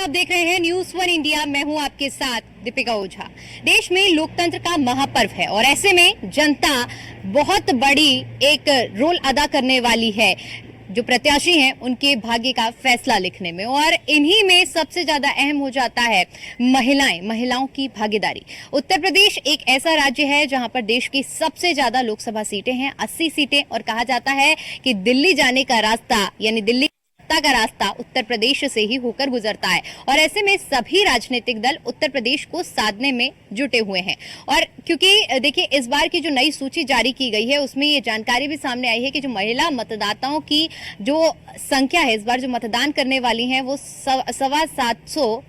आप देख रहे हैं न्यूज़ 1 इंडिया। मैं हूं आपके साथ दीपिका ओझा। देश में लोकतंत्र का महापर्व है और ऐसे में जनता बहुत बड़ी एक रोल अदा करने वाली है जो प्रत्याशी हैं उनके भाग्य का फैसला लिखने में, और इन्हीं में सबसे ज्यादा अहम हो जाता है महिलाओं की भागीदारी। उत्तर प्रदेश एक ऐसा राज्य है जहां पर देश की सबसे ज्यादा लोकसभा सीटें हैं, 80 सीटें, और कहा जाता है कि दिल्ली जाने का रास्ता यानी दिल्ली का रास्ता उत्तर प्रदेश से ही होकर गुजरता है। और ऐसे में सभी राजनीतिक दल उत्तर प्रदेश को साधने में जुटे हुए हैं। और क्योंकि देखिए इस बार की जो नई सूची जारी की गई है उसमें ये जानकारी भी सामने आई है कि जो महिला मतदाताओं की जो संख्या है, इस बार जो मतदान करने वाली हैं वो 725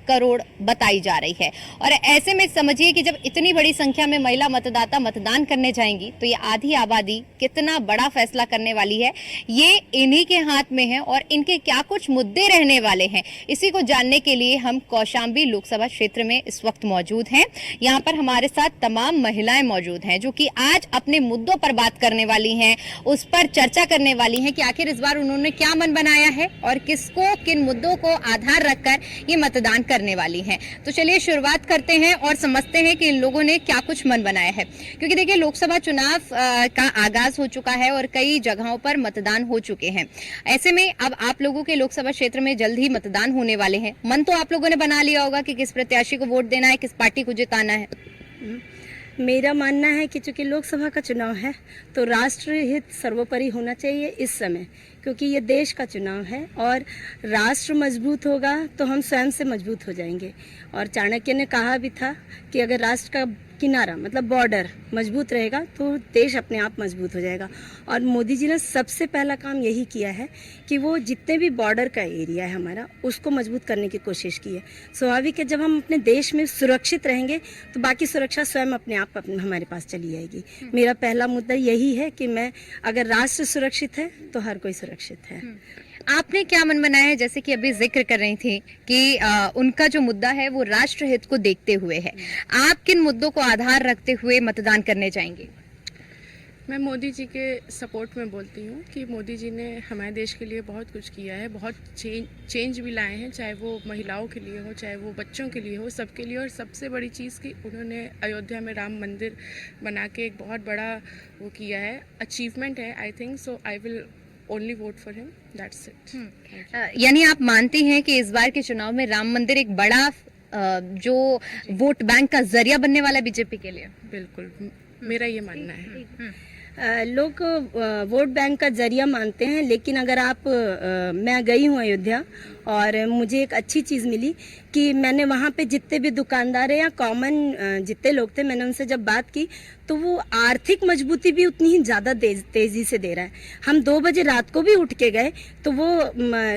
करोड़ बताई जा रही है। और ऐसे में समझिए कि जब इतनी बड़ी संख्या में महिला मतदाता मतदान करने जाएंगी तो ये आधी आबादी कितना बड़ा फैसला करने वाली है, ये इन्हीं के हाथ में है। और इनके क्या कुछ मुद्दे रहने वाले हैं, इसी को जानने के लिए हम कौशाम्बी लोकसभा क्षेत्र में इस वक्त मौजूद हैं। यहाँ पर हमारे साथ तमाम महिलाएं मौजूद हैं जो कि आज अपने मुद्दों पर बात करने वाली हैं, उस पर चर्चा करने वाली हैं कि आखिर इस बार उन्होंने क्या मन बनाया है और किसको किन मुद्दों को आधार रखकर ये मतदान करने वाली हैं। तो चलिए शुरुआत करते हैं और समझते हैं कि इन लोगों ने क्या कुछ मन बनाया है। क्योंकि देखिए लोकसभा चुनाव का आगाज हो चुका है और कई जगहों पर मतदान हो चुके हैं। ऐसे में अब आप लोगों के लोकसभा क्षेत्र में जल्द ही मतदान होने वाले हैं। मन तो आप लोगों ने बना लिया होगा कि किस प्रत्याशी को वोट देना है, किस पार्टी को जिताना है। मेरा मानना है कि चूंकि लोकसभा का चुनाव है तो राष्ट्र हित सर्वोपरि होना चाहिए इस समय, क्योंकि ये देश का चुनाव है और राष्ट्र मजबूत होगा तो हम स्वयं से मजबूत हो जाएंगे। और चाणक्य ने कहा भी था कि अगर राष्ट्र का किनारा मतलब बॉर्डर मजबूत रहेगा तो देश अपने आप मजबूत हो जाएगा। और मोदी जी ने सबसे पहला काम यही किया है कि वो जितने भी बॉर्डर का एरिया है हमारा उसको मजबूत करने की कोशिश की है। स्वाभाविक है, जब हम अपने देश में सुरक्षित रहेंगे तो बाकी सुरक्षा स्वयं अपने आप हमारे पास चली आएगी। मेरा पहला मुद्दा यही है कि मैं अगर राष्ट्र सुरक्षित है तो हर कोई सुरक्षित है। आपने क्या मन बनाया है? जैसे कि अभी जिक्र कर रही थी कि उनका जो मुद्दा है वो राष्ट्र हित को देखते हुए है। आप किन मुद्दों को आधार रखते हुए मतदान करने जाएंगे? मैं मोदी जी के सपोर्ट में बोलती हूँ कि मोदी जी ने हमारे देश के लिए बहुत कुछ किया है, बहुत चेंज भी लाए हैं, चाहे वो महिलाओं के लिए हो, चाहे वो बच्चों के लिए हो, सबके लिए। और सबसे बड़ी चीज़ कि उन्होंने अयोध्या में राम मंदिर बना के एक बहुत बड़ा वो किया है, अचीवमेंट है I think. So I will only vote for him, that's it. यानी आप मानती हैं कि इस बार के चुनाव में राम मंदिर एक बड़ा जो वोट बैंक का जरिया बनने वाला बीजेपी के लिए? बिल्कुल, मेरा ये मानना है। लोग वोट बैंक का जरिया मानते हैं, लेकिन अगर आप मैं गई हूँ अयोध्या और मुझे एक अच्छी चीज़ मिली कि मैंने वहाँ पे जितने भी दुकानदार या कॉमन जितने लोग थे, मैंने उनसे जब बात की तो वो आर्थिक मजबूती भी उतनी ही ज़्यादा तेज़ी से दे रहा है। हम 2 बजे रात को भी उठ के गए तो वो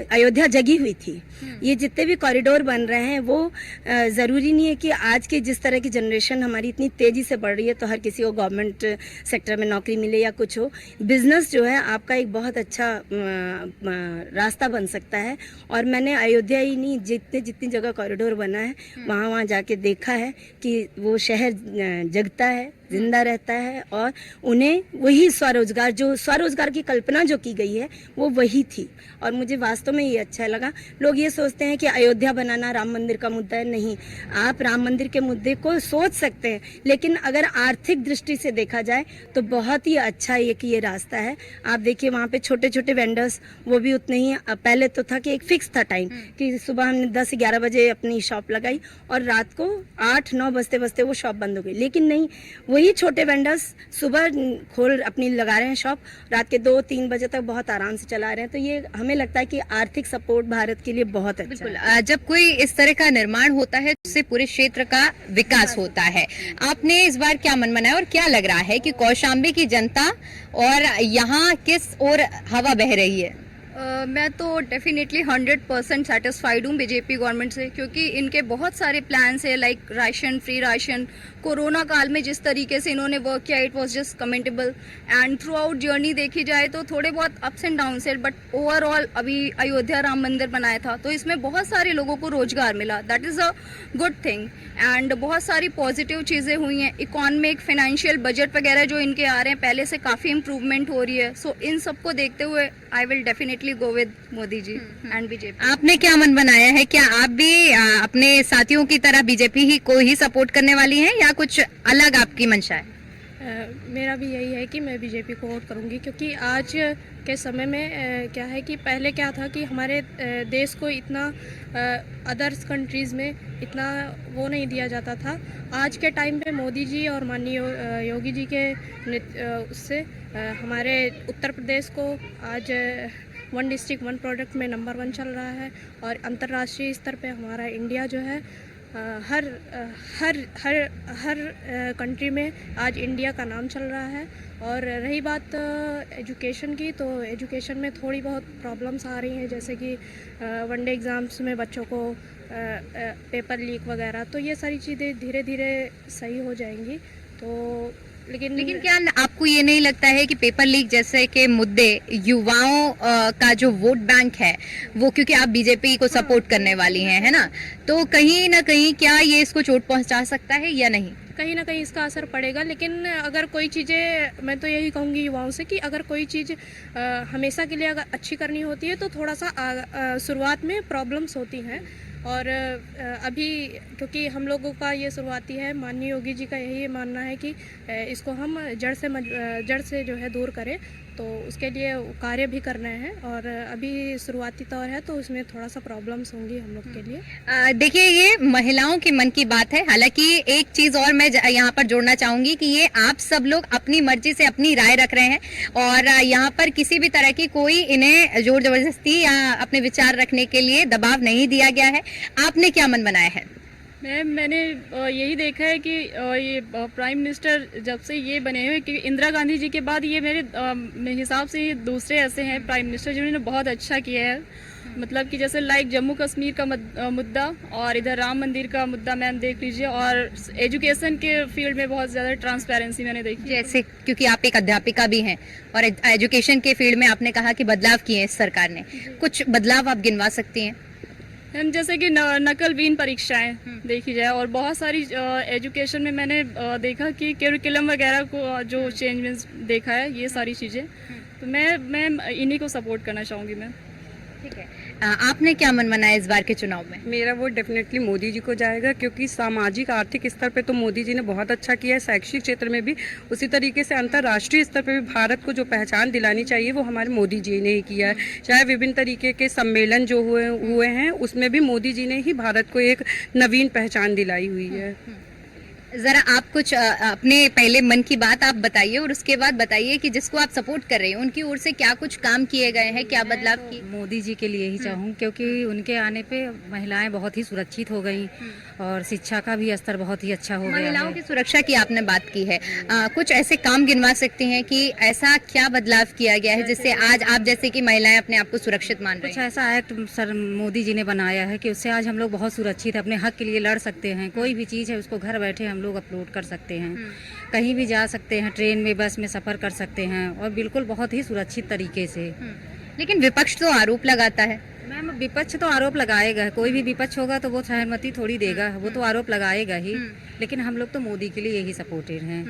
अयोध्या जगी हुई थी। ये जितने भी कॉरिडोर बन रहे हैं वो ज़रूरी नहीं है कि आज की जिस तरह की जनरेशन हमारी इतनी तेज़ी से बढ़ रही है तो हर किसी को गवर्नमेंट सेक्टर में नौकरी मिले या कुछ हो। बिजनेस जो है आपका एक बहुत अच्छा रास्ता बन सकता है। और मैंने अयोध्या ही नहीं, जितनी जगह कॉरिडोर बना है वहाँ जाके देखा है कि वो शहर जगता है, जिंदा रहता है। और उन्हें वही स्वरोजगार की कल्पना जो की गई है वो वही थी। और मुझे वास्तव में ये अच्छा लगा। लोग ये सोचते हैं कि अयोध्या बनाना राम मंदिर का मुद्दा है। नहीं, आप राम मंदिर के मुद्दे को सोच सकते हैं, लेकिन अगर आर्थिक दृष्टि से देखा जाए तो बहुत ही अच्छा ये रास्ता है। आप देखिए वहाँ पे छोटे छोटे वेंडर्स, वो भी उतने ही, पहले तो था कि एक फिक्स था टाइम कि सुबह हमने 10-11 बजे अपनी शॉप लगाई और रात को 8-9 बजते वो शॉप बंद हो गई। लेकिन नहीं, वही छोटे वेंडर्स सुबह अपनी लगा रहे हैं शॉप, रात के 2-3 बजे तक बहुत आराम से चला रहे हैं। तो ये हमें लगता है कि आर्थिक सपोर्ट भारत के लिए बहुत अच्छा है। जब कोई इस तरह का निर्माण होता है उससे पूरे क्षेत्र का विकास होता है। आपने इस बार क्या मन बनाया और क्या लग रहा है कि कौशाम्बी की जनता और यहाँ किस ओर हवा बह रही है? मैं तो डेफिनेटली 100% सेटिस्फाइड हूँ बीजेपी गवर्नमेंट से, क्योंकि इनके बहुत सारे प्लान्स है, like ration, free ration. Corona काल में जिस तरीके से इन्होंने वर्क किया, it was just commendable. And through out journey देखी जाए तो थोड़े बहुत अप्स एंड डाउन्स है, बट ओवरऑल अभी अयोध्या राम मंदिर बनाया था तो इसमें बहुत सारे लोगों को रोजगार मिला, that is a good thing. And बहुत सारी पॉजिटिव चीज़ें हुई हैं, इकोनॉमिक, फाइनेंशियल, बजट वगैरह जो इनके आ रहे हैं पहले से काफ़ी इम्प्रूवमेंट हो रही है। सो इन सबको देखते हुए I will definitely definitely go with Modi ji and BJP. आपने क्या मन बनाया है? क्या आप भी अपने साथियों की तरह बीजेपी ही को ही सपोर्ट करने वाली हैं या कुछ अलग आपकी मंशा है? मेरा भी यही है कि मैं बीजेपी को वोट करूंगी, क्योंकि आज के समय में क्या है कि पहले क्या था कि हमारे देश को इतना अदर्स कंट्रीज़ में इतना वो नहीं दिया जाता था। आज के टाइम पे मोदी जी और माननीय योगी जी के उससे हमारे उत्तर प्रदेश को आज 1 डिस्ट्रिक्ट 1 प्रोडक्ट में नंबर 1 चल रहा है, और अंतर्राष्ट्रीय स्तर पे हमारा इंडिया जो है हर हर हर हर कंट्री में आज इंडिया का नाम चल रहा है। और रही बात एजुकेशन की, तो एजुकेशन में थोड़ी बहुत प्रॉब्लम्स आ रही हैं, जैसे कि 1 डे एग्ज़ाम्स में बच्चों को पेपर लीक वगैरह, तो ये सारी चीज़ें धीरे धीरे सही हो जाएंगी। तो लेकिन क्या आपको ये नहीं लगता है कि पेपर लीक जैसे के मुद्दे युवाओं का जो वोट बैंक है वो, क्योंकि आप बीजेपी को सपोर्ट करने वाली हैं, है ना, तो कहीं ना कहीं क्या ये इसको चोट पहुंचा सकता है या नहीं? कहीं ना कहीं इसका असर पड़ेगा। लेकिन अगर कोई चीज़ें, मैं तो यही कहूँगी युवाओं से कि अगर कोई चीज़ हमेशा के लिए अगर अच्छी करनी होती है तो थोड़ा सा शुरुआत में प्रॉब्लम्स होती हैं। और अभी क्योंकि हम लोगों का ये शुरुआती है, माननीय योगी जी का यही मानना है कि इसको हम जड़ से जो है दूर करें, तो उसके लिए कार्य भी करना है। और अभी शुरुआती तौर है तो उसमें थोड़ा सा प्रॉब्लम्स होंगी हम लोग के लिए। देखिए, ये महिलाओं के मन की बात है। हालांकि एक चीज और मैं यहाँ पर जोड़ना चाहूंगी कि ये आप सब लोग अपनी मर्जी से अपनी राय रख रहे हैं, और यहाँ पर किसी भी तरह की कोई इन्हें जोर जबरदस्ती या अपने विचार रखने के लिए दबाव नहीं दिया गया है। आपने क्या मन बनाया है? मैंने यही देखा है कि ये प्राइम मिनिस्टर जब से ये बने हुए, कि इंदिरा गांधी जी के बाद ये मेरे हिसाब से ये दूसरे ऐसे हैं प्राइम मिनिस्टर जिन्होंने बहुत अच्छा किया है। मतलब कि जैसे लाइक जम्मू कश्मीर का मुद्दा, और इधर राम मंदिर का मुद्दा मैम देख लीजिए, और एजुकेशन के फील्ड में बहुत ज़्यादा ट्रांसपेरेंसी मैंने देखी। जैसे, क्योंकि आप एक अध्यापिका भी हैं और एजुकेशन के फील्ड में आपने कहा कि बदलाव किए हैं इस सरकार ने, कुछ बदलाव आप गिनवा सकती हैं? जैसे कि नकलविहीन परीक्षाएं देखी जाए, और बहुत सारी एजुकेशन में मैंने देखा कि करिकुलम वगैरह को जो चेंज देखा है, ये सारी चीज़ें, तो मैं इन्हीं को सपोर्ट करना चाहूँगी मैं। ठीक है, आपने क्या मन बनाया इस बार के चुनाव में? मेरा वोट डेफिनेटली मोदी जी को जाएगा, क्योंकि सामाजिक आर्थिक स्तर पे तो मोदी जी ने बहुत अच्छा किया है, शैक्षिक क्षेत्र में भी उसी तरीके से अंतर्राष्ट्रीय स्तर पे भी भारत को जो पहचान दिलानी चाहिए वो हमारे मोदी जी ने ही किया है। चाहे विभिन्न तरीके के सम्मेलन जो हुए हैं उसमें भी मोदी जी ने ही भारत को एक नवीन पहचान दिलाई हुई है। जरा आप कुछ अपने पहले मन की बात आप बताइए, और उसके बाद बताइए कि जिसको आप सपोर्ट कर रहे हैं उनकी ओर से क्या कुछ काम किए गए हैं, क्या बदलाव किए? मोदी जी के लिए ही चाहूँ, क्योंकि उनके आने पे महिलाएं बहुत ही सुरक्षित हो गई, और शिक्षा का भी स्तर बहुत ही अच्छा हो गया है। महिलाओं की सुरक्षा की आपने बात की है, कुछ ऐसे काम गिनवा सकते हैं कि ऐसा क्या बदलाव किया गया है जिससे आज आप जैसे कि महिलाएं अपने आप को सुरक्षित मान रही कुछ हैं? ऐसा एक्ट सर मोदी जी ने बनाया है कि उससे आज हम लोग बहुत सुरक्षित अपने हक के लिए लड़ सकते हैं। कोई भी चीज़ है उसको घर बैठे हम लोग अपलोड कर सकते हैं, कहीं भी जा सकते हैं, ट्रेन में बस में सफ़र कर सकते हैं, और बिल्कुल बहुत ही सुरक्षित तरीके से। लेकिन विपक्ष तो आरोप लगाता है। मैम, विपक्ष तो आरोप लगाएगा, कोई भी विपक्ष होगा तो वो सहमति थोड़ी देगा, वो तो आरोप लगाएगा ही। लेकिन हम लोग तो मोदी के लिए यही सपोर्टेड हैं,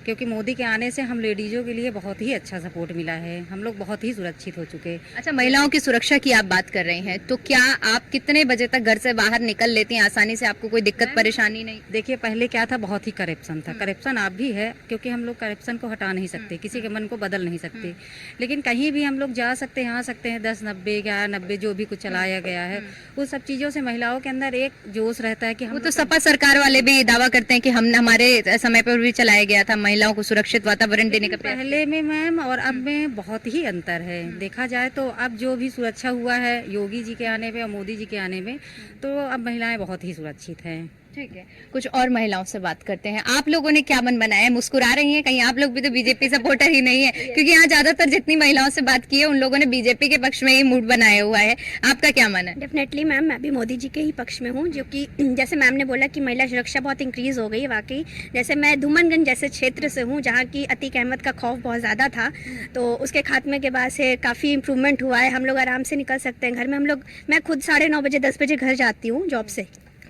क्योंकि मोदी के आने से हम लेडीजों के लिए बहुत ही अच्छा सपोर्ट मिला है, हम लोग बहुत ही सुरक्षित हो चुके। अच्छा, महिलाओं की सुरक्षा की आप बात कर रहे हैं, तो क्या आप कितने बजे तक घर से बाहर निकल लेती हैं आसानी से? आपको कोई दिक्कत परेशानी नहीं? देखिए, पहले क्या था, बहुत ही करप्शन था, करप्शन आप भी है, क्योंकि हम लोग करप्शन को हटा नहीं सकते, किसी के मन को बदल नहीं सकते, लेकिन कहीं भी हम लोग जा सकते हैं, आ सकते हैं। 10-90, 11-90 जो भी कुछ चलाया गया है, उन सब चीज़ों से महिलाओं के अंदर एक जोश रहता है कि वो तो सपा सरकार वाले भी दावा करते हैं कि हमने हमारे समय पर भी चलाया गया था, महिलाओं को सुरक्षित वातावरण देने का प्रयास। पहले में मैम और अब में बहुत ही अंतर है। देखा जाए तो अब जो भी सुरक्षा हुआ है योगी जी के आने पे और मोदी जी के आने में, तो अब महिलाएं बहुत ही सुरक्षित हैं। ठीक है, कुछ और महिलाओं से बात करते हैं। आप लोगों ने क्या मन बनाया है? मुस्कुरा रही हैं, कहीं आप लोग भी तो बीजेपी सपोर्टर ही नहीं है? क्योंकि यहाँ ज्यादातर जितनी महिलाओं से बात की है उन लोगों ने बीजेपी के पक्ष में ही मूड बनाया हुआ है। आपका क्या मन है? डेफिनेटली मैम, मैं भी मोदी जी के ही पक्ष में हूँ, जो कि जैसे मैम ने बोला कि महिला सुरक्षा बहुत इंक्रीज हो गई है। वाकई, जैसे मैं धूमनगंज जैसे क्षेत्र से हूँ जहाँ की अतीक अहमद का खौफ बहुत ज़्यादा था, तो उसके खात्मे के बाद से काफ़ी इंप्रूवमेंट हुआ है। हम लोग आराम से निकल सकते हैं घर में। मैं खुद 9:30 बजे 10 बजे घर जाती हूँ जॉब से,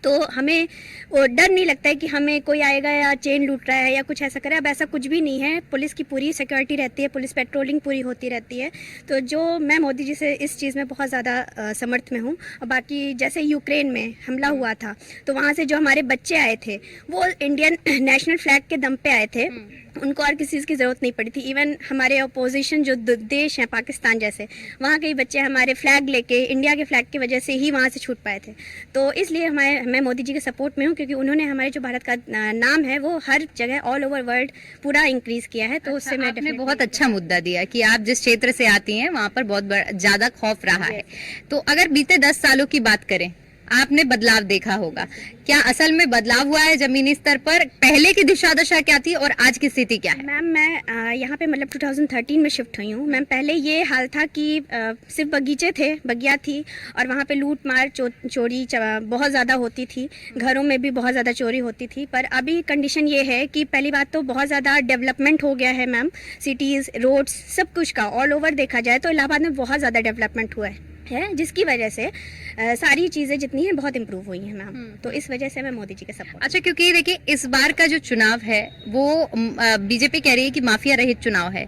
तो हमें वो डर नहीं लगता है कि हमें कोई आएगा या चेन लूट रहा है या कुछ ऐसा करे। अब ऐसा कुछ भी नहीं है, पुलिस की पूरी सिक्योरिटी रहती है, पुलिस पेट्रोलिंग पूरी होती रहती है। तो जो मैं मोदी जी से इस चीज़ में बहुत ज़्यादा समर्थ में हूँ। और बाकी जैसे यूक्रेन में हमला हुआ था तो वहाँ से जो हमारे बच्चे आए थे वो इंडियन नेशनल फ्लैग के दम पे आए थे, उनको और किसी चीज़ की ज़रूरत नहीं पड़ी थी। इवन हमारे अपोजिशन जो देश हैं पाकिस्तान जैसे, वहाँ के बच्चे हमारे फ्लैग लेके, इंडिया के फ्लैग की वजह से ही वहाँ से छूट पाए थे। तो इसलिए मैं मोदी जी के सपोर्ट में हूँ, क्योंकि उन्होंने हमारे जो भारत का नाम है वो हर जगह ऑल ओवर वर्ल्ड पूरा इंक्रीज़ किया है। तो उससे मैं आपने बहुत अच्छा मुद्दा दिया कि आप जिस क्षेत्र से आती हैं वहाँ पर बहुत ज्यादा खौफ रहा है। तो अगर बीते 10 सालों की बात करें, आपने बदलाव देखा होगा, क्या असल में बदलाव हुआ है जमीनी स्तर पर? पहले की दिशा दशा क्या थी और आज की स्थिति क्या है? मैम मैं यहाँ पे मतलब 2013 में शिफ्ट हुई हूँ। मैम पहले ये हाल था कि सिर्फ बगीचे थे, बगिया थी, और वहाँ पे लूट मार चोरी बहुत ज़्यादा होती थी, घरों में भी बहुत ज़्यादा चोरी होती थी। पर अभी कंडीशन ये है कि पहली बात तो बहुत ज़्यादा डेवलपमेंट हो गया है मैम, सिटीज़, रोड्स, सब कुछ का ऑल ओवर देखा जाए तो इलाहाबाद में बहुत ज़्यादा डेवलपमेंट हुआ है, जिसकी वजह से सारी चीज़ें जितनी हैं बहुत इम्प्रूव हुई हैं मैम। तो इस वजह से मैं मोदी जी के सपोर्ट। अच्छा, क्योंकि देखिए इस बार का जो चुनाव है वो बीजेपी कह रही है कि माफिया रहित चुनाव है,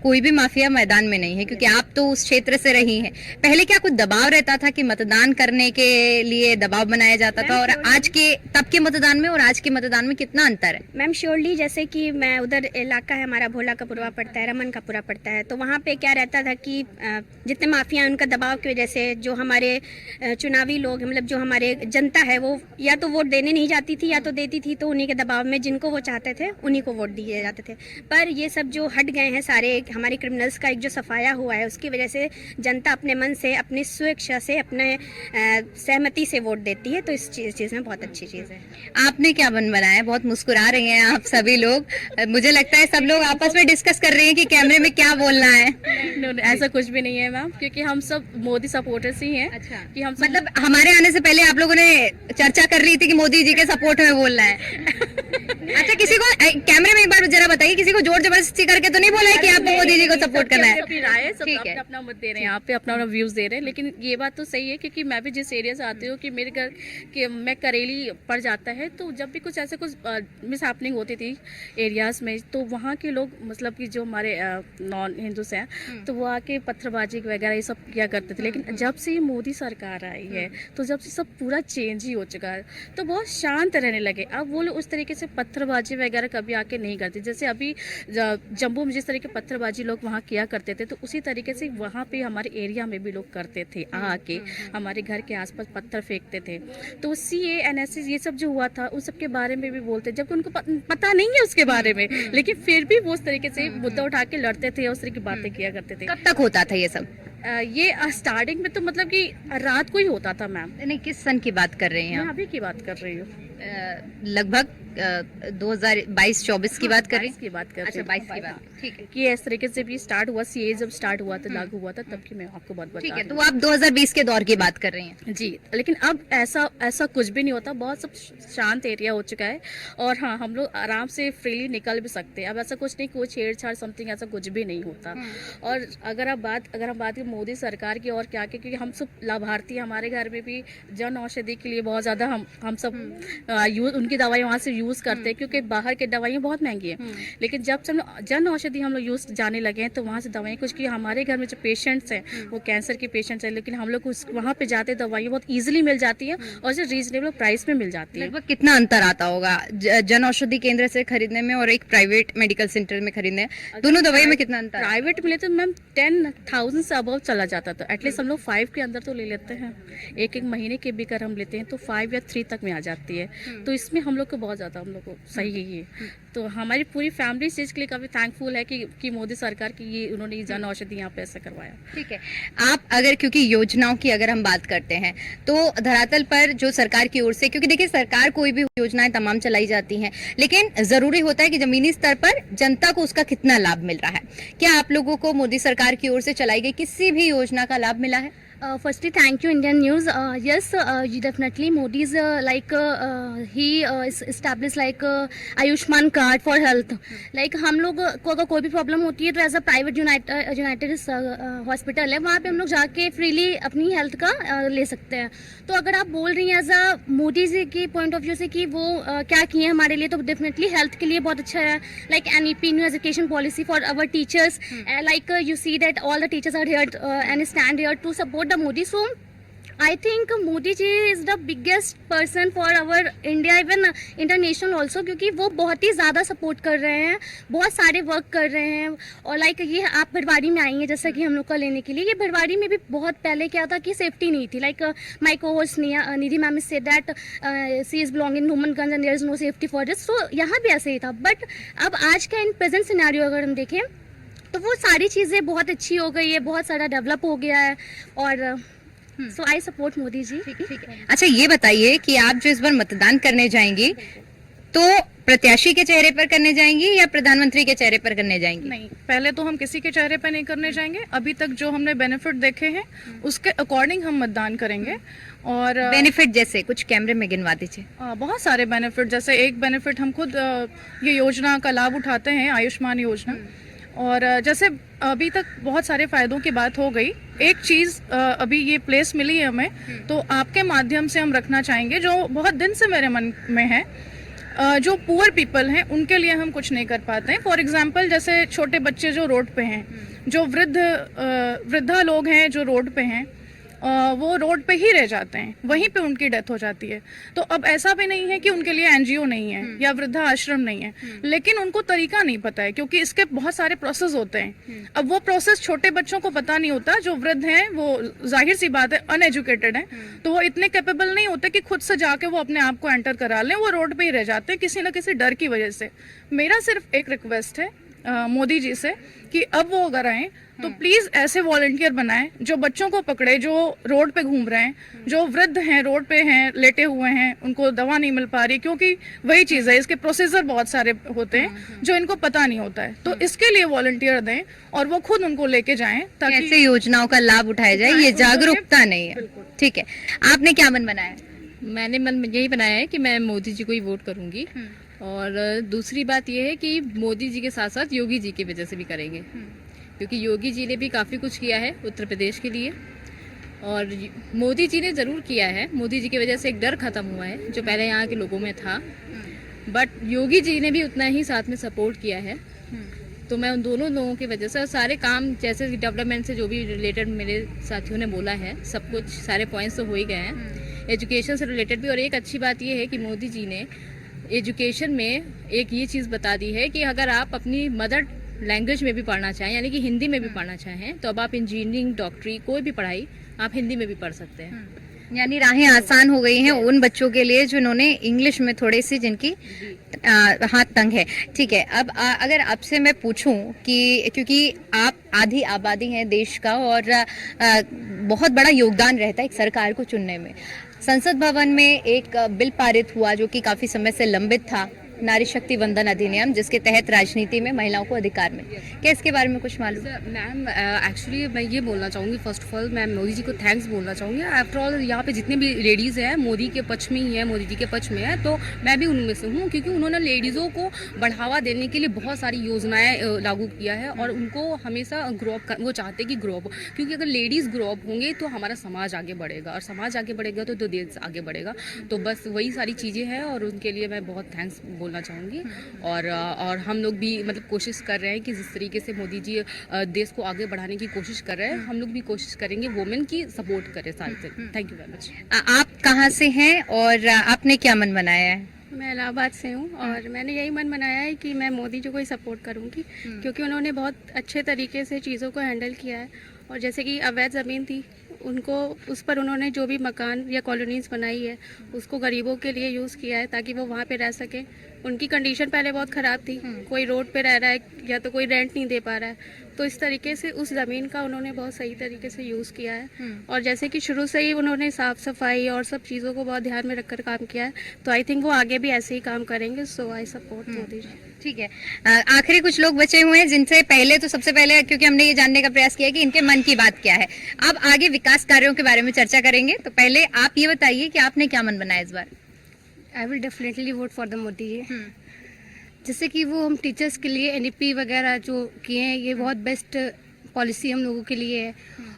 कोई भी माफिया मैदान में नहीं है, क्योंकि आप तो उस क्षेत्र से रही हैं। पहले क्या कुछ दबाव रहता था कि मतदान करने के लिए दबाव बनाया जाता था, और आज के तब के मतदान में और आज के मतदान में कितना अंतर है? मैम श्योरली, जैसे कि मैं उधर इलाका है हमारा, भोला का पुरवा पड़ता है, रमन का पुरा पड़ता है, तो वहाँ पे क्या रहता था कि जितने माफिया हैं उनका दबाव की वजह से जो हमारे चुनावी लोग, मतलब जो हमारे जनता है वो या तो वोट देने नहीं जाती थी या तो देती थी, तो उन्हीं के दबाव में जिनको वो चाहते थे उन्हीं को वोट दिए जाते थे। पर ये सब जो हट गए हैं सारे, हमारे क्रिमिनल्स का एक जो सफाया हुआ है उसकी वजह से जनता अपने मन से, अपनी स्वेच्छा से, अपने सहमति से वोट देती है। तो इस चीज़ में बहुत अच्छी चीज़ है। आपने क्या बनाया है? बहुत मुस्कुरा रही हैं आप सभी लोग, मुझे लगता है सब लोग आपस में डिस्कस कर रहे हैं कि कैमरे में क्या बोलना है। ऐसा कुछ भी नहीं है मैम, क्योंकि हम सब मोदी सपोर्टर्स ही हैं। अच्छा, कि हम मतलब हमारे आने से पहले आप लोगों ने चर्चा कर रही थी कि मोदी जी के सपोर्ट में बोलना है। अच्छा, किसी को कैमरे में एक बार जरा बताइए, किसी को जोर जबरदस्ती करके तो नहीं बोला है कि आपको मोदी जी को सपोर्ट करना है? अपनी राय है, सब ठीक है। अपना अपना मत दे रहे हैं, यहाँ पे अपना अपना व्यूज दे रहे हैं। लेकिन ये बात तो सही है, क्योंकि मैं भी जिस एरिया से आती हूँ कि मेरे घर के मैं करेली पड़ जाता है, तो जब भी कुछ ऐसे कुछ मिस हैपनिंग होती थी एरियाज में, तो वहाँ के लोग, मतलब कि जो हमारे नॉन हिंदूस हैं, तो वो आके पत्थरबाजी वगैरह ये सब किया करते थे। लेकिन जब से ये मोदी सरकार आई है, तो जब से सब पूरा चेंज ही हो चुका है, तो बहुत शांत रहने लगे। अब वो लोग उस तरीके से पत्थरबाजी वगैरह कभी आके नहीं करते। जैसे अभी जम्मू में जिस तरह के पत्थरबाजी लोग वहाँ किया करते थे, तो उसी तरीके से वहाँ पे हमारे एरिया में भी लोग करते थे, आके हमारे घर के आसपास पत्थर फेंकते थे। तो CA NSS ये सब जो हुआ था उस सब के बारे में भी बोलते, जबकि उनको पता नहीं है उसके बारे में, लेकिन फिर भी वो उस तरीके से मुद्दा उठा के लड़ते थे, उस तरह की बातें किया करते थे। कब तक होता था ये सब? ये स्टार्टिंग में तो मतलब कि रात को ही होता था मैम। नहीं, किस सन की बात कर रहे हैं मैं आप? अभी की बात कर रही हूँ, लगभग 2022-24 की बात कर रही 22 की बात कर रही अच्छा, हूँ। 22 की बात, ठीक है। कि इस तरीके से भी स्टार्ट हुआ, CA जब स्टार्ट हुआ था, लागू हुआ था, तब की मैं आपको बात बता ठीक है, रही तो हूँ। आप 2020 के दौर की बात कर रही हैं। जी, लेकिन अब ऐसा कुछ भी नहीं होता, बहुत सब शांत एरिया हो चुका है। और हाँ, हम लोग आराम से फ्रीली निकल भी सकते हैं। अब ऐसा कुछ नहीं, कोई छेड़छाड़ समथिंग ऐसा कुछ भी नहीं होता। और अगर हम बात करें मोदी सरकार की और क्या, क्योंकि हम सब लाभार्थी, हमारे घर में भी जन औषधि के लिए बहुत ज़्यादा हम सब उनकी दवाई वहाँ से यूज़ करते हैं, क्योंकि बाहर की दवाइयाँ बहुत महंगी हैं। लेकिन जब से जन औषधि हम लोग यूज़ जाने लगे हैं, तो वहाँ से दवाइयाँ, कुछ कि हमारे घर में जो पेशेंट्स हैं वो कैंसर के पेशेंट्स हैं, लेकिन हम लोग वहाँ पे जाते दवाइयाँ बहुत ईजिली मिल जाती हैं और जो रीजनेबल प्राइस में मिल जाती है। लगभग कितना अंतर आता होगा जन औषधि केंद्र से खरीदने में और एक प्राइवेट मेडिकल सेंटर में खरीदने में? दोनों दवाई में कितना अंतर? प्राइवेट में लेते तो मैम 10,000 से अबव चला जाता था। एटलीस्ट हम लोग 5 के अंदर तो ले लेते हैं। एक महीने के भी अगर हम लेते हैं तो 5 या 3 तक में आ जाती है। तो इसमें हम लोग को बहुत ज़्यादा, हम लोग को सही है ये। तो हमारी पूरी फैमिली इस चीज़ के लिए काफ़ी थैंकफुल है कि मोदी सरकार की ये उन्होंने जन औषधि यहाँ पे ऐसा करवाया। ठीक है, आप अगर, क्योंकि योजनाओं की अगर हम बात करते हैं तो धरातल पर जो सरकार की ओर से, क्योंकि देखिए सरकार कोई भी योजनाएं तमाम चलाई जाती हैं, लेकिन जरूरी होता है कि जमीनी स्तर पर जनता को उसका कितना लाभ मिल रहा है। क्या आप लोगों को मोदी सरकार की ओर से चलाई गई किसी भी योजना का लाभ मिला है? Firstly, thank you, Indian News. Yes, definitely, Modi is he established Ayushman card for health. Like हम लोग को अगर कोई भी प्रॉब्लम होती है तो as a private united hospital है, वहाँ पे हम लोग जाके फ्रीली अपनी हेल्थ का ले सकते हैं. तो अगर आप बोल रही हैं एज अ मोदी जी की पॉइंट ऑफ व्यू से कि वो क्या किए हैं हमारे लिए, तो डेफिनेटली हेल्थ के लिए बहुत अच्छा है. Like NEP, new education policy for our teachers. Like you see that all the teachers are here and stand here to support the Modi. So I think Modi ji is the biggest person for our India, even international also, क्योंकि वो बहुत ही ज़्यादा support कर रहे हैं, बहुत सारे work कर रहे हैं. और लाइक ये आप भरवाड़ी में आई हैं जैसा कि हम लोग का लेने के लिए, ये भरवाड़ी में भी बहुत पहले क्या था कि सेफ्टी नहीं थी. लाइक माई को होस्ट निधि मैम से that she is belong in woman guns and there is no safety for this. So यहाँ भी ऐसे ही था. बट अब आज का इन प्रेजेंट सिनेरियो अगर हम देखें तो वो सारी चीज़ें बहुत अच्छी हो गई है, बहुत सारा डेवलप हो गया है. और सो आई सपोर्ट मोदी जी. अच्छा, ये बताइए कि आप जो इस बार मतदान करने जाएंगी तो प्रत्याशी के चेहरे पर करने जाएंगी या प्रधानमंत्री के चेहरे पर करने जाएंगी? नहीं, पहले तो हम किसी के चेहरे पर नहीं करने जाएंगे. अभी तक जो हमने बेनिफिट देखे हैं उसके अकॉर्डिंग हम मतदान करेंगे. और बेनिफिट जैसे कुछ कैमरे में गिनवा दीजिए. बहुत सारे बेनिफिट, जैसे एक बेनिफिट हम खुद ये योजना का लाभ उठाते हैं, आयुष्मान योजना. और जैसे अभी तक बहुत सारे फायदों की बात हो गई. एक चीज़ अभी ये प्लेस मिली है हमें, तो आपके माध्यम से हम रखना चाहेंगे, जो बहुत दिन से मेरे मन में है. जो पुअर पीपल हैं उनके लिए हम कुछ नहीं कर पाते हैं. फॉर एग्जांपल, जैसे छोटे बच्चे जो रोड पे हैं, जो वृद्धा लोग हैं जो रोड पे हैं, वो रोड पे ही रह जाते हैं, वहीं पे उनकी डेथ हो जाती है. तो अब ऐसा भी नहीं है कि उनके लिए NGO नहीं है या वृद्धा आश्रम नहीं है, लेकिन उनको तरीका नहीं पता है, क्योंकि इसके बहुत सारे प्रोसेस होते हैं. अब वो प्रोसेस छोटे बच्चों को पता नहीं होता. जो वृद्ध हैं वो जाहिर सी बात है अनएजुकेटेड हैं, तो वो इतने कैपेबल नहीं होते कि खुद से जाके वो अपने आप को एंटर करा लें. वो रोड पे ही रह जाते हैं किसी न किसी डर की वजह से. मेरा सिर्फ एक रिक्वेस्ट है मोदी जी से कि अब वो अगर आए तो प्लीज ऐसे वॉलंटियर बनाएं जो बच्चों को पकड़े, जो रोड पे घूम रहे हैं, जो वृद्ध हैं, रोड पे हैं, लेटे हुए हैं, उनको दवा नहीं मिल पा रही. क्योंकि वही चीज़ है, इसके प्रोसीजर बहुत सारे होते हैं जो इनको पता नहीं होता है. तो इसके लिए वॉलंटियर दें और वो खुद उनको लेके जाएं ताकि ऐसे योजनाओं का लाभ उठाया जाए. ये जागरूकता नहीं है. ठीक है, आपने क्या मन बनाया? मैंने मन में यही बनाया है कि मैं मोदी जी को ही वोट करूंगी. और दूसरी बात यह है कि मोदी जी के साथ साथ योगी जी की वजह से भी करेंगे, क्योंकि योगी जी ने भी काफ़ी कुछ किया है उत्तर प्रदेश के लिए. और मोदी जी ने ज़रूर किया है. मोदी जी की वजह से एक डर ख़त्म हुआ है जो पहले यहाँ के लोगों में था, बट योगी जी ने भी उतना ही साथ में सपोर्ट किया है. तो मैं उन दोनों लोगों की वजह से सारे काम, जैसे डेवलपमेंट से जो भी रिलेटेड मेरे साथियों ने बोला है, सब कुछ सारे पॉइंट्स तो हो ही गए हैं. एजुकेशन से रिलेटेड भी. और एक अच्छी बात यह है कि मोदी जी ने एजुकेशन में एक ये चीज़ बता दी है कि अगर आप अपनी मदर लैंग्वेज में भी पढ़ना चाहें, यानी कि हिंदी में भी पढ़ना चाहें, तो अब आप इंजीनियरिंग, डॉक्टरी, कोई भी पढ़ाई आप हिंदी में भी पढ़ सकते हैं. यानी राहें आसान हो गई हैं उन बच्चों के लिए जिन्होंने इंग्लिश में थोड़ी सी, जिनकी हाथ तंग है. ठीक है, अब अगर आपसे मैं पूछूं कि क्योंकि आप आधी आबादी हैं देश का और बहुत बड़ा योगदान रहता है एक सरकार को चुनने में. संसद भवन में एक बिल पारित हुआ जो कि काफी समय से लंबित था, नारी शक्ति वंदन अधिनियम, जिसके तहत राजनीति में महिलाओं को अधिकार मिले. क्या इसके बारे में कुछ मालूम? मैम, एक्चुअली मैं ये बोलना चाहूँगी, फर्स्ट ऑफ ऑल मैं मोदी जी को थैंक्स बोलना चाहूँगी. आफ्टर ऑल यहाँ पे जितने भी लेडीज़ हैं मोदी के पक्ष में ही है, मोदी जी के पक्ष में है, तो मैं भी उनमें से हूँ, क्योंकि उन्होंने लेडीज़ों को बढ़ावा देने के लिए बहुत सारी योजनाएं लागू किया है. और उनको हमेशा ग्रो अप, वो चाहते कि ग्रो अप, क्योंकि अगर लेडीज़ ग्रो अप होंगे तो हमारा समाज आगे बढ़ेगा, और समाज आगे बढ़ेगा तो देश आगे बढ़ेगा. तो बस वही सारी चीज़ें हैं और उनके लिए मैं बहुत थैंक्स बोलना चाहूँगी. और हम लोग भी मतलब कोशिश कर रहे हैं कि जिस तरीके से मोदी जी देश को आगे बढ़ाने की कोशिश कर रहे हैं, हम लोग भी कोशिश करेंगे वुमेन की सपोर्ट करें साथ से. Thank you very much. आप कहाँ से हैं और आपने क्या मन बनाया है? मैं इलाहाबाद से हूँ और मैंने यही मन बनाया है कि मैं मोदी जी को ही सपोर्ट करूँगी, क्योंकि उन्होंने बहुत अच्छे तरीके से चीज़ों को हैंडल किया है. और जैसे कि अवैध ज़मीन थी, उनको उस पर उन्होंने जो भी मकान या कॉलोनीज़ बनाई है उसको गरीबों के लिए यूज़ किया है ताकि वो वहाँ पे रह सकें. उनकी कंडीशन पहले बहुत ख़राब थी, कोई रोड पे रह रहा है या तो कोई रेंट नहीं दे पा रहा है, तो इस तरीके से उस ज़मीन का उन्होंने बहुत सही तरीके से यूज़ किया है और जैसे कि शुरू से ही उन्होंने साफ़ सफाई और सब चीज़ों को बहुत ध्यान में रखकर काम किया है, तो आई थिंक वो आगे भी ऐसे ही काम करेंगे। सो आई सपोर्ट मोदी जी। ठीक है, आखिरी कुछ लोग बचे हुए हैं जिनसे पहले तो सबसे पहले, क्योंकि हमने ये जानने का प्रयास किया कि इनके मन की बात क्या है, अब आगे विकास कार्यों के बारे में चर्चा करेंगे। तो पहले आप ये बताइए कि आपने क्या मन बनाया इस बार? I will definitely vote for the Modi ji. जैसे कि वो हम टीचर्स के लिए एनईपी वगैरह जो किए हैं, ये बहुत बेस्ट पॉलिसी हम लोगों के लिए है।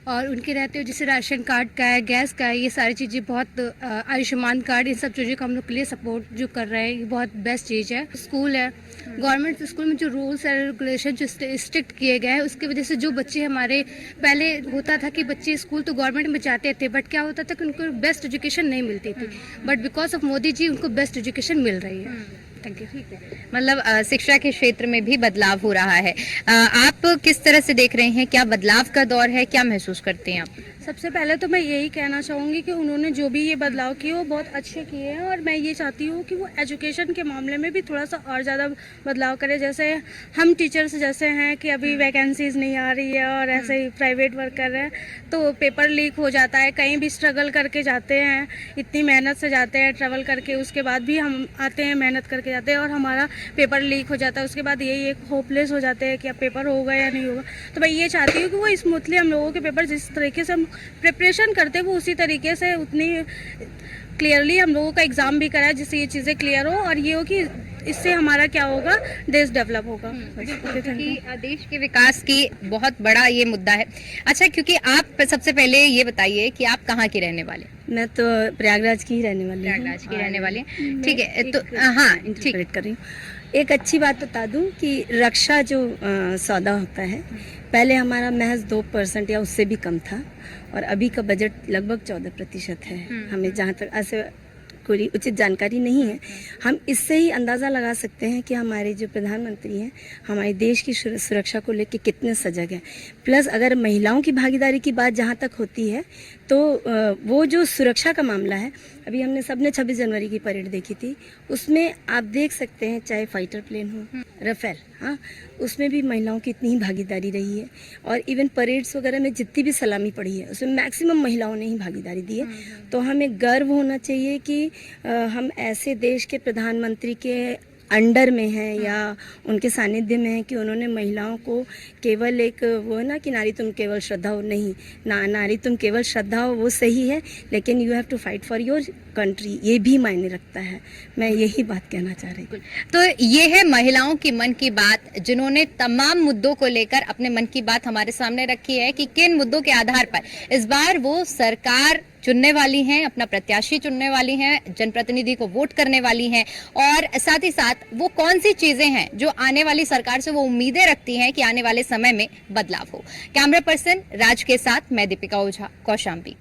और उनके रहते हुए जैसे राशन कार्ड का है, गैस का है, ये सारी चीज़ें बहुत, आयुष्मान कार्ड, इन सब चीज़ों का हम लोग के लिए सपोर्ट जो कर रहे हैं, ये बहुत बेस्ट चीज़ है। स्कूल है, गवर्नमेंट स्कूल में जो रूल्स एंड रेगुलेशन जो स्ट्रिक्ट किए गए हैं, उसकी वजह से जो बच्चे हमारे, पहले होता था कि बच्चे स्कूल तो गवर्नमेंट में जाते थे, बट क्या होता था कि उनको बेस्ट एजुकेशन नहीं मिलती थी, but because of Modi ji उनको बेस्ट एजुकेशन मिल रही है। Thank you. मतलब शिक्षा के क्षेत्र में भी बदलाव हो रहा है, आप किस तरह से देख रहे हैं? क्या बदलाव का दौर है? क्या महसूस करते हैं आप? सबसे पहले तो मैं यही कहना चाहूँगी कि उन्होंने जो भी ये बदलाव किए वो बहुत अच्छे किए हैं, और मैं ये चाहती हूँ कि वो एजुकेशन के मामले में भी थोड़ा सा और ज़्यादा बदलाव करें। जैसे हम टीचर्स जैसे हैं कि अभी वैकेंसीज नहीं आ रही है और ऐसे ही प्राइवेट वर्क कर रहे हैं, तो पेपर लीक हो जाता है, कहीं भी स्ट्रगल करके जाते हैं, इतनी मेहनत से जाते हैं ट्रैवल करके, उसके बाद भी हम आते हैं मेहनत करके जाते हैं और हमारा पेपर लीक हो जाता है। उसके बाद यही एक होपलेस हो जाते हैं कि अब पेपर होगा या नहीं होगा। तो मैं ये चाहती हूँ कि वो स्मूथली हम लोगों के पेपर जिस तरीके से हम प्रिपरेशन करते हैं वो उसी तरीके से उतनी क्लियरली हम लोगों का एग्ज़ाम भी कराए, जिससे ये चीज़ें क्लियर हो और ये हो कि इससे हमारा क्या होगा, देश डेवलप होगा। कि देश के विकास की बहुत बड़ा ये मुद्दा है। अच्छा, क्योंकि आप सबसे पहले ये बताइए कि आप कहाँ के रहने वाले? मैं तो प्रयागराज की ही रहने वाली हूँ। प्रयागराज की रहने वाली हैं, ठीक है। तो हाँ, ठीक कर रही हूँ। एक अच्छी बात बता दूं कि रक्षा जो सौदा होता है, पहले हमारा महज 2% या उससे भी कम था, और अभी का बजट लगभग 14% है। हमें जहाँ तक ऐसे कोई उचित जानकारी नहीं है, हम इससे ही अंदाज़ा लगा सकते हैं कि हमारे जो प्रधानमंत्री हैं हमारे देश की सुरक्षा को लेकर कितने सजग हैं। प्लस अगर महिलाओं की भागीदारी की बात जहाँ तक होती है, तो वो जो सुरक्षा का मामला है, अभी हमने सबने 26 जनवरी की परेड देखी थी, उसमें आप देख सकते हैं चाहे फाइटर प्लेन हो, राफेल, हाँ, उसमें भी महिलाओं की इतनी ही भागीदारी रही है। और इवन परेड्स वगैरह में जितनी भी सलामी पड़ी है उसमें मैक्सिमम महिलाओं ने ही भागीदारी दी है। तो हमें गर्व होना चाहिए कि हम ऐसे देश के प्रधानमंत्री के अंडर में हैं या उनके सानिध्य में हैं कि उन्होंने महिलाओं को केवल एक वो है ना कि नारी तुम केवल श्रद्धा हो, नहीं ना, नारी तुम केवल श्रद्धा हो वो सही है, लेकिन you have to fight for your country, ये भी मायने रखता है। मैं यही बात कहना चाह रही हूँ। तो ये है महिलाओं की मन की बात, जिन्होंने तमाम मुद्दों को लेकर अपने मन की बात हमारे सामने रखी है कि किन मुद्दों के आधार पर इस बार वो सरकार चुनने वाली हैं, अपना प्रत्याशी चुनने वाली हैं, जनप्रतिनिधि को वोट करने वाली हैं, और साथ ही साथ वो कौन सी चीजें हैं जो आने वाली सरकार से वो उम्मीदें रखती हैं कि आने वाले समय में बदलाव हो। कैमरा पर्सन राज के साथ मैं दीपिका ओझा, कौशाम्बी।